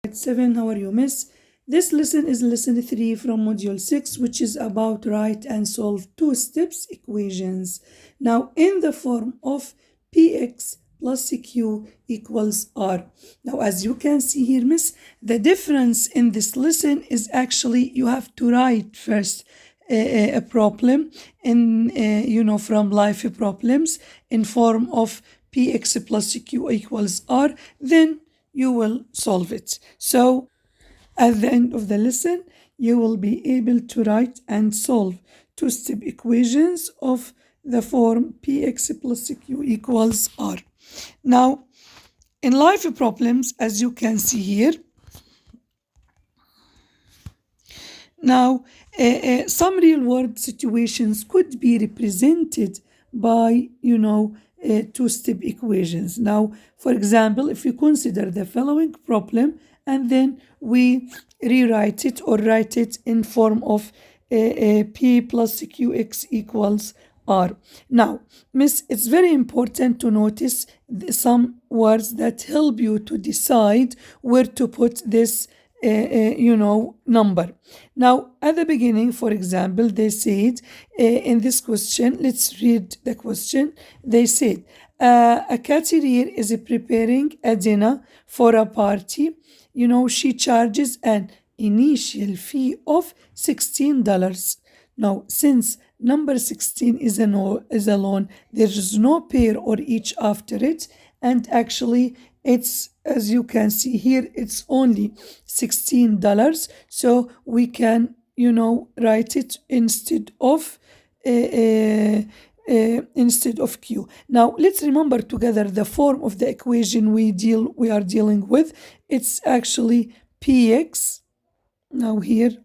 7. How are you, miss? This lesson is lesson 3 from module 6, which is about write and solve two steps equations. Now, in the form of px plus q equals r. Now, as you can see here, miss, the difference in this lesson is actually you have to write first a problem in, from life problems in form of px plus q equals r. Then you will solve it. So at the end of the lesson, you will be able to write and solve two-step equations of the form px plus q equals r. Now, in life problems, as you can see here, now some real-world situations could be represented by, two-step equations. Now, for example, if you consider the following problem and then we rewrite it or write it in form of p plus qx equals r. Now, miss, it's very important to notice some words that help you to decide where to put this number. Now, at the beginning, for example, they said in this question, let's read the question. They said, a caterer is preparing a dinner for a party. She charges an initial fee of $16. Now, since number 16 is a loan, there is no pair or each after it, and actually it's, as you can see here, it's only $16. So we can, write it instead of q. Now let's remember together the form of the equation we are dealing with. It's actually px. Now here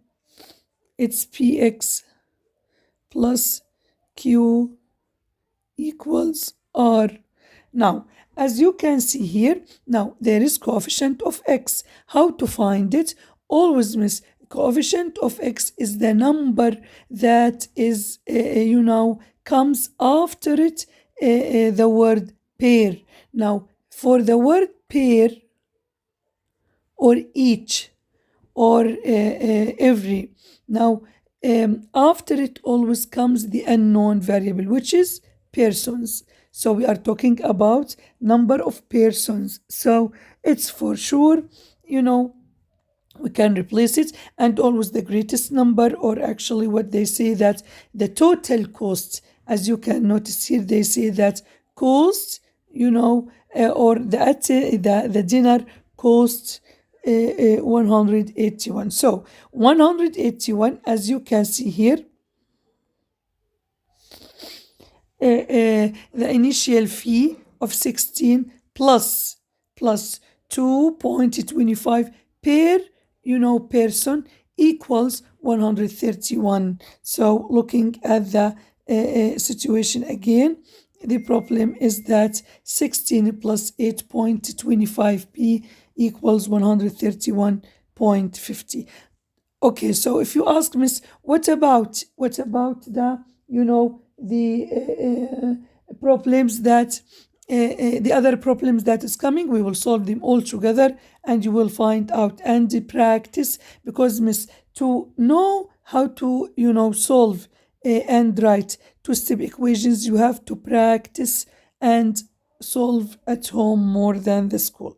it's px plus q equals r. Now, as you can see here, now there is coefficient of x. How to find it? Always, miss, coefficient of x is the number that is, comes after it, the word pair. Now, for the word pair or each or every, now after it always comes the unknown variable, which is persons. So we are talking about number of persons. So it's for sure, we can replace it, and always the greatest number, or actually what they say that the total cost, as you can notice here, they say that cost, or the dinner cost 181. So 181, as you can see here, the initial fee of 16 plus 2.25 per person equals 131. So looking at the situation again, the problem is that 16 plus 8.25p equals 131.50. Okay, so if you ask, miss, what about the the problems that the other problems that is coming, we will solve them all together and you will find out and practice, because, miss, to know how to solve and write two-step equations, you have to practice and solve at home more than the school.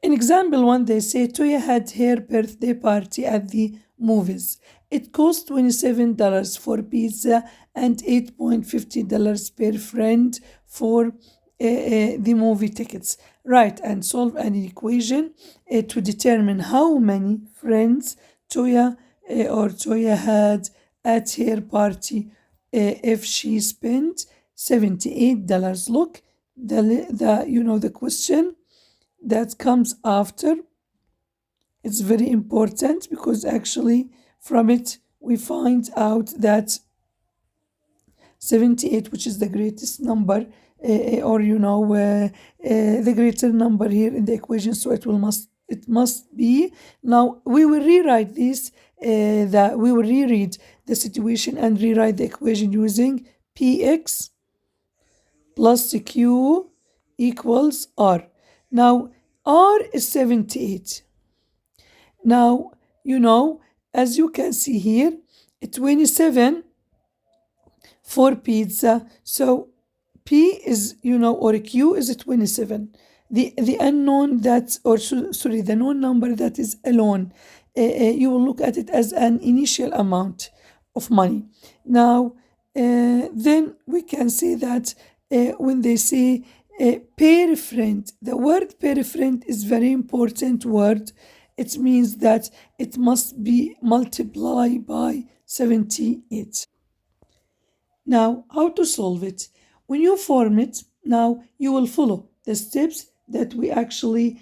In example 1, they say Toya had her birthday party at the movies. It cost $27 for pizza and $8.50 per friend for the movie tickets. Write and solve an equation to determine how many friends Toya had at her party if she spent $78. Look, the question that comes after, it's very important, because actually from it we find out that 78, which is the greatest number, or the greater number here in the equation, so it must be. Now we will rewrite this, we will reread the situation and rewrite the equation using px plus q equals r. Now R is 78. Now, as you can see here, 27 for pizza. So P is, or Q is 27. The unknown that, or sorry, the known number that is alone, you will look at it as an initial amount of money. Now, then we can say that when they say per friend, the word per friend is very important word. It means that it must be multiplied by 78. Now, how to solve it? When you form it, now you will follow the steps that we actually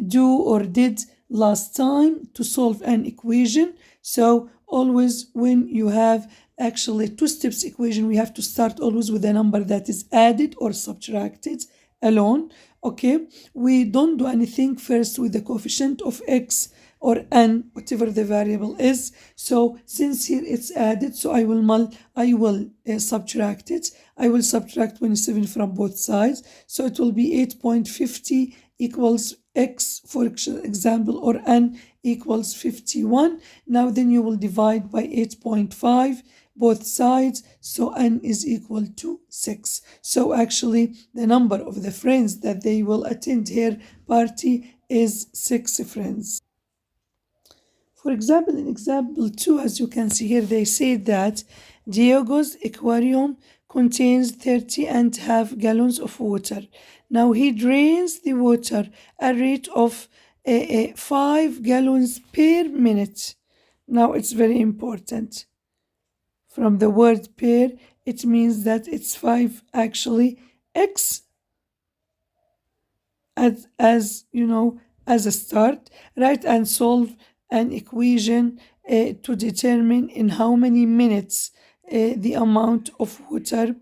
do or did last time to solve an equation. So always when you have actually two steps equation, we have to start always with a number that is added or subtracted alone. Okay, we don't do anything first with the coefficient of x or n, whatever the variable is. So since here it's added, so I will subtract it. I will subtract 27 from both sides. So it will be 8.50 equals x, for example, or n equals 51. Now then you will divide by 8.5 both sides, so n is equal to 6. So actually the number of the friends that they will attend her party is 6 friends. For example, in example 2, as you can see here, they say that Diego's aquarium contains 30.5 gallons of water. Now he drains the water at a rate of 5 gallons per minute. Now it's very important. From the word per, it means that it's 5 actually. X as as a start, write and solve an equation to determine in how many minutes the amount of water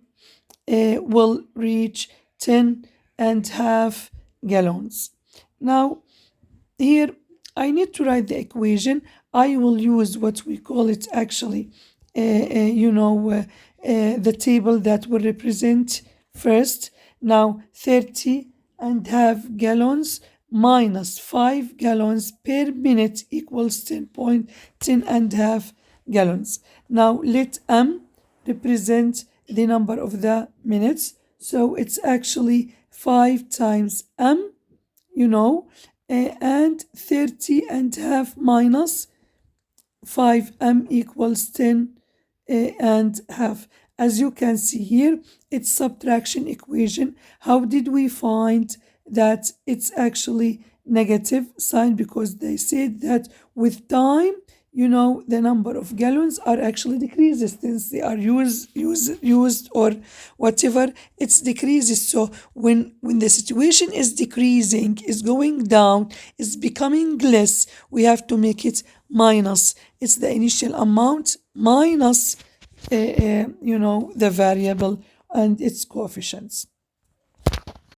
will reach 10.5 gallons. Now here I need to write the equation. I will use what we call it actually the table that will represent first. Now 30.5 gallons minus 5 gallons per minute equals 10.5 gallons. Now let m represent the number of the minutes. So it's actually 5 times m, and 30.5 minus 5m equals 10.5. As you can see here, it's subtraction equation. How did we find that it's actually negative sign? Because they said that with time, the number of gallons are actually decreases since they are used or whatever, it's decreases. So when the situation is decreasing, is going down, is becoming less, we have to make it minus. It's the initial amount minus the variable and its coefficients.